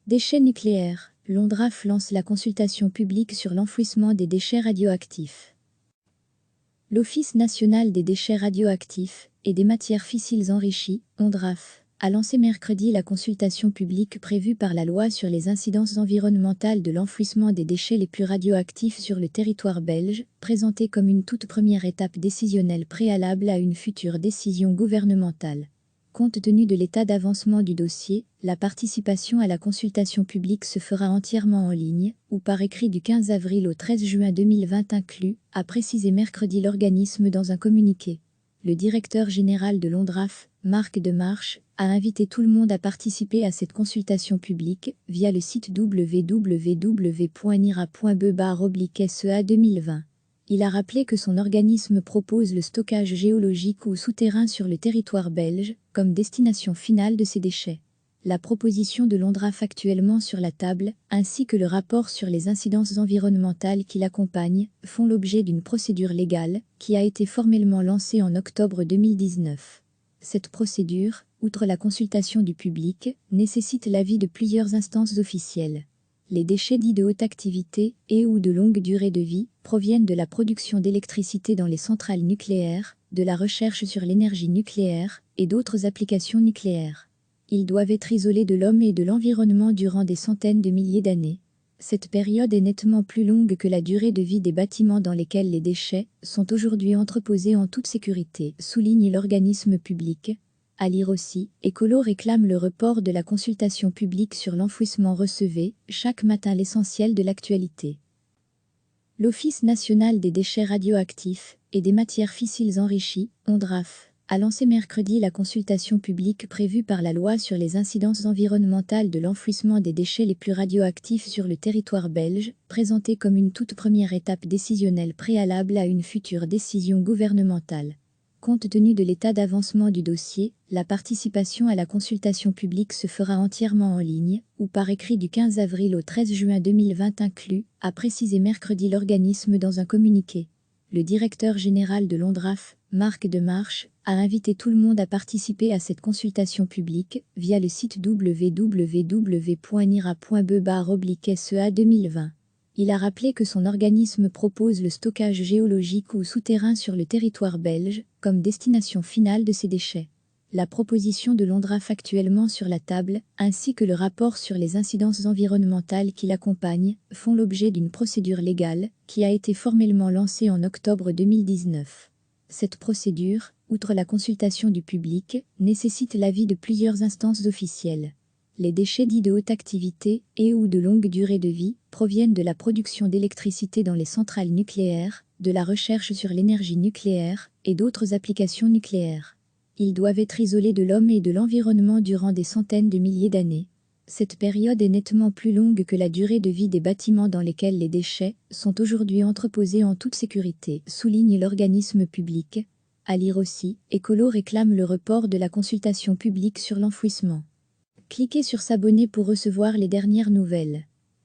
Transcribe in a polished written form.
Déchets nucléaires. L'ONDRAF lance la consultation publique sur l'enfouissement des déchets radioactifs. L'Office national des déchets radioactifs et des matières fissiles enrichies, ONDRAF, a lancé mercredi la consultation publique prévue par la loi sur les incidences environnementales de l'enfouissement des déchets les plus radioactifs sur le territoire belge, présentée comme une toute première étape décisionnelle préalable à une future décision gouvernementale. Compte tenu de l'état d'avancement du dossier, la participation à la consultation publique se fera entièrement en ligne, ou par écrit du 15 avril au 13 juin 2020 inclus, a précisé mercredi l'organisme dans un communiqué. Le directeur général de l'ONDRAF, Marc Demarche, a invité tout le monde à participer à cette consultation publique via le site www.nira.be/SEA 2020. Il a rappelé que son organisme propose le stockage géologique ou souterrain sur le territoire belge, comme destination finale de ces déchets. La proposition de l'ONDRAF actuellement sur la table, ainsi que le rapport sur les incidences environnementales qui l'accompagnent, font l'objet d'une procédure légale, qui a été formellement lancée en octobre 2019. Cette procédure, outre la consultation du public, nécessite l'avis de plusieurs instances officielles. Les déchets dits de haute activité et/ou de longue durée de vie proviennent de la production d'électricité dans les centrales nucléaires, de la recherche sur l'énergie nucléaire et d'autres applications nucléaires. Ils doivent être isolés de l'homme et de l'environnement durant des centaines de milliers d'années. Cette période est nettement plus longue que la durée de vie des bâtiments dans lesquels les déchets sont aujourd'hui entreposés en toute sécurité, souligne l'organisme public. À lire aussi, Écolo réclame le report de la consultation publique sur l'enfouissement. Recevez chaque matin l'essentiel de l'actualité. L'Office national des déchets radioactifs et des matières fissiles enrichies, ONDRAF, a lancé mercredi la consultation publique prévue par la loi sur les incidences environnementales de l'enfouissement des déchets les plus radioactifs sur le territoire belge, présentée comme une toute première étape décisionnelle préalable à une future décision gouvernementale. Compte tenu de l'état d'avancement du dossier, la participation à la consultation publique se fera entièrement en ligne, ou par écrit du 15 avril au 13 juin 2020 inclus, a précisé mercredi l'organisme dans un communiqué. Le directeur général de l'ONDRAF, Marc Demarche, a invité tout le monde à participer à cette consultation publique via le site www.nira.be/SEA 2020. Il a rappelé que son organisme propose le stockage géologique ou souterrain sur le territoire belge, comme destination finale de ces déchets. La proposition de l'ONDRAF actuellement sur la table, ainsi que le rapport sur les incidences environnementales qui l'accompagnent, font l'objet d'une procédure légale, qui a été formellement lancée en octobre 2019. Cette procédure, outre la consultation du public, nécessite l'avis de plusieurs instances officielles. Les déchets dits de haute activité et/ou de longue durée de vie proviennent de la production d'électricité dans les centrales nucléaires, de la recherche sur l'énergie nucléaire et d'autres applications nucléaires. Ils doivent être isolés de l'homme et de l'environnement durant des centaines de milliers d'années. Cette période est nettement plus longue que la durée de vie des bâtiments dans lesquels les déchets sont aujourd'hui entreposés en toute sécurité, souligne l'organisme public. À lire aussi, Écolo réclame le report de la consultation publique sur l'enfouissement. Cliquez sur s'abonner pour recevoir les dernières nouvelles.